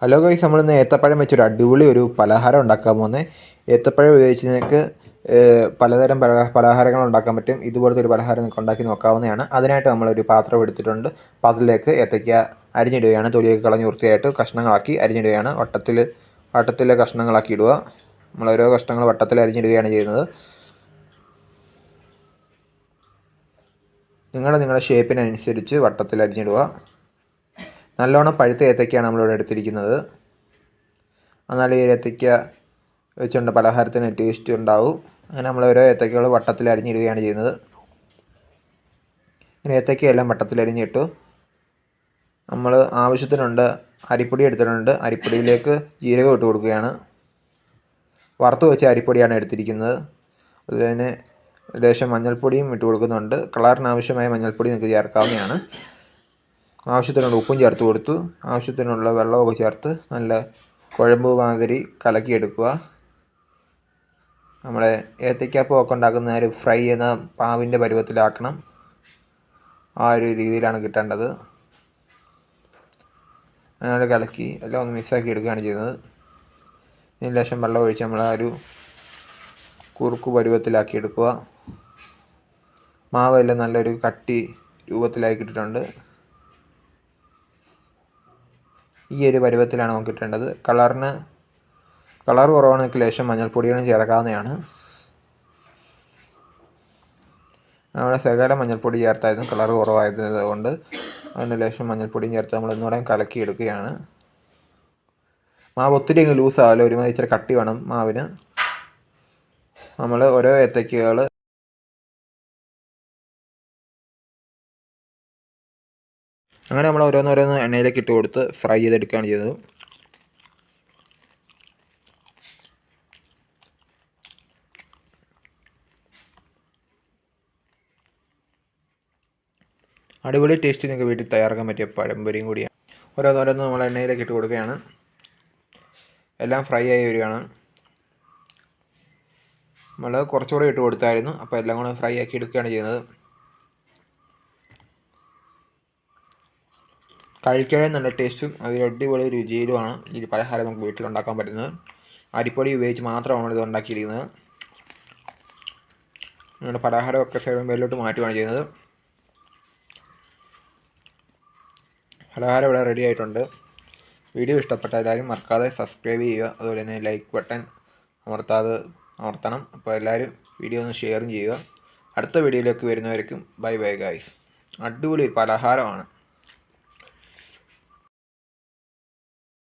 Hello guys, നമ്മളിന്ന് ഏത്തപ്പഴം വെച്ചൊരു അടിപൊളി ഒരു പലഹാരം ഉണ്ടാക്കാൻ പോകുന്നത്. ഏത്തപ്പഴം ഉപയോഗിച്ച് നിങ്ങൾക്ക് പലതരം പലഹാരങ്ങൾ ഉണ്ടാക്കാൻ പറ്റും. ഇതുപോലത്തെ ഒരു പലഹാരം നിങ്ങൾക്ക് ഉണ്ടാക്കി നോക്കാവുന്നതാണ്. അതിനായിട്ട് നമ്മളൊരു പാത്രം എടുത്തിട്ടുണ്ട്. പാത്രത്തിലേക്ക് ഏത്തയ്ക്ക അരിഞ്ഞിടുകയാണ്. തൊലിയൊക്കെ കളഞ്ഞ് വൃത്തിയായിട്ട് കഷ്ണങ്ങളാക്കി അരിഞ്ഞിടുകയാണ്. വട്ടത്തിൽ കഷ്ണങ്ങളാക്കി ഇടുക. നമ്മളോരോ കഷ്ണങ്ങൾ വട്ടത്തിൽ അരിഞ്ഞിടുകയാണ് ചെയ്യുന്നത്. നിങ്ങളുടെ ഷേപ്പിനനുസരിച്ച് വട്ടത്തിൽ അരിഞ്ഞിടുക. നല്ലോണം പഴുത്ത ഏത്തയ്ക്കയാണ് നമ്മളിവിടെ എടുത്തിരിക്കുന്നത്. എന്നാലും ഈ ഏത്തയ്ക്ക വെച്ചുകൊണ്ട് പലഹാരത്തിന് ടേസ്റ്റ് ഉണ്ടാവും. അങ്ങനെ നമ്മൾ ഓരോ ഏത്തയ്ക്കകൾ വട്ടത്തിൽ അരിഞ്ഞിടുകയാണ് ചെയ്യുന്നത്. ഇങ്ങനെ ഏത്തയ്ക്കയെല്ലാം വട്ടത്തിൽ അരിഞ്ഞിട്ടു. നമ്മൾ ആവശ്യത്തിനുണ്ട് അരിപ്പൊടി എടുത്തിട്ടുണ്ട്. അരിപ്പൊടിയിലേക്ക് ജീരകം ഇട്ട് കൊടുക്കുകയാണ്. വറുത്ത് വെച്ച അരിപ്പൊടിയാണ് എടുത്തിരിക്കുന്നത്. അതുതന്നെ ലേശം മഞ്ഞൾപ്പൊടിയും ഇട്ട് കൊടുക്കുന്നുണ്ട്. കളറിന് ആവശ്യമായ മഞ്ഞൾപ്പൊടി നിങ്ങൾക്ക് ചേർക്കാവുന്നതാണ്. ആവശ്യത്തിനുള്ള ഉപ്പും ചേർത്ത് കൊടുത്തു. ആവശ്യത്തിനുള്ള വെള്ളമൊക്കെ ചേർത്ത് നല്ല കുഴമ്പ് മാതിരി കലക്കിയെടുക്കുക. നമ്മുടെ ഏത്തയ്ക്കാപ്പമൊക്കെ ഉണ്ടാക്കുന്ന ഒരു ഫ്രൈ ചെയ്യുന്ന പാവിൻ്റെ പരുവത്തിലാക്കണം. ആ ഒരു രീതിയിലാണ് കിട്ടേണ്ടത്. അങ്ങനെ കലക്കി എല്ലാം ഒന്ന് മിക്സാക്കി എടുക്കുകയാണ് ചെയ്യുന്നത്. ഇതിന് ലേശം വെള്ളം ഒഴിച്ച് നമ്മൾ ആ ഒരു കുറുക്ക് പരുവത്തിലാക്കി എടുക്കുക. മാവെല്ലാം നല്ലൊരു കട്ടി രൂപത്തിലാക്കിയിട്ടുണ്ട്. ഈ ഒരു പരുവത്തിലാണ് നമുക്ക് കിട്ടേണ്ടത്. കളർ കുറവാണെങ്കിൽ ലേശം മഞ്ഞൾപ്പൊടിയാണ് ചേർക്കാവുന്നതാണ്. നമ്മുടെ ശകലം മഞ്ഞൾപ്പൊടി ചേർത്തായിരുന്നു കളർ കുറവായത് കൊണ്ട് അതിന് ലേശം മഞ്ഞൾപ്പൊടിയും ചേർത്ത് നമ്മൾ ഒന്നുകൂടെ കലക്കി എടുക്കുകയാണ്. മാവ് ഒത്തിരി അങ്ങ് ലൂസാവില്ല, ഒരുമാതിരി ഇച്ചിരി കട്ടി വേണം മാവിന്. നമ്മൾ ഓരോ ഏത്തയ്ക്കകൾ അങ്ങനെ നമ്മൾ ഓരോന്നോരോന്ന് എണ്ണയിലേക്ക് ഇട്ട് കൊടുത്ത് ഫ്രൈ ചെയ്തെടുക്കുകയാണ് ചെയ്തത്. അടിപൊളി ടേസ്റ്റ് നിങ്ങൾക്ക് വീട്ടിൽ തയ്യാറാക്കാൻ പറ്റിയ പഴംപൊരിയും കൂടിയാണ്. ഓരോന്നോരോന്ന് നമ്മൾ എണ്ണയിലേക്ക് ഇട്ട് കൊടുക്കുകയാണ്. എല്ലാം ഫ്രൈ ആയി വരികയാണ്. നമ്മൾ കുറച്ചുകൂടെ ഇട്ട് കൊടുത്തായിരുന്നു. അപ്പോൾ എല്ലാം കൂടെ ഫ്രൈ ആക്കി എടുക്കുകയാണ് ചെയ്യുന്നത്. കഴിക്കാൻ നല്ല ടേസ്റ്റും അത് അടിപൊളി രുചിയിലുമാണ് ഈ പലഹാരം നമുക്ക് വീട്ടിലുണ്ടാക്കാൻ പറ്റുന്നത്. അരിപ്പൊടി ഉപയോഗിച്ച് മാത്രമാണ് ഇത് ഉണ്ടാക്കിയിരിക്കുന്നത്. നമ്മുടെ പലഹാരമൊക്കെ മേലോട്ട് മാറ്റുകയാണ് ചെയ്യുന്നത്. പലഹാരം ഇവിടെ റെഡി ആയിട്ടുണ്ട്. വീഡിയോ ഇഷ്ടപ്പെട്ട എല്ലാവരും മറക്കാതെ സബ്സ്ക്രൈബ് ചെയ്യുക. അതുപോലെ തന്നെ ലൈക്ക് ബട്ടൺ അമർത്തണം. അപ്പോൾ എല്ലാവരും വീഡിയോ ഒന്ന് ഷെയറും ചെയ്യുക. അടുത്ത വീഡിയോയിലേക്ക് വരുന്നവർക്കും ബൈ ബൈ ഗൈസ്. അടിപൊളി പലഹാരമാണ്.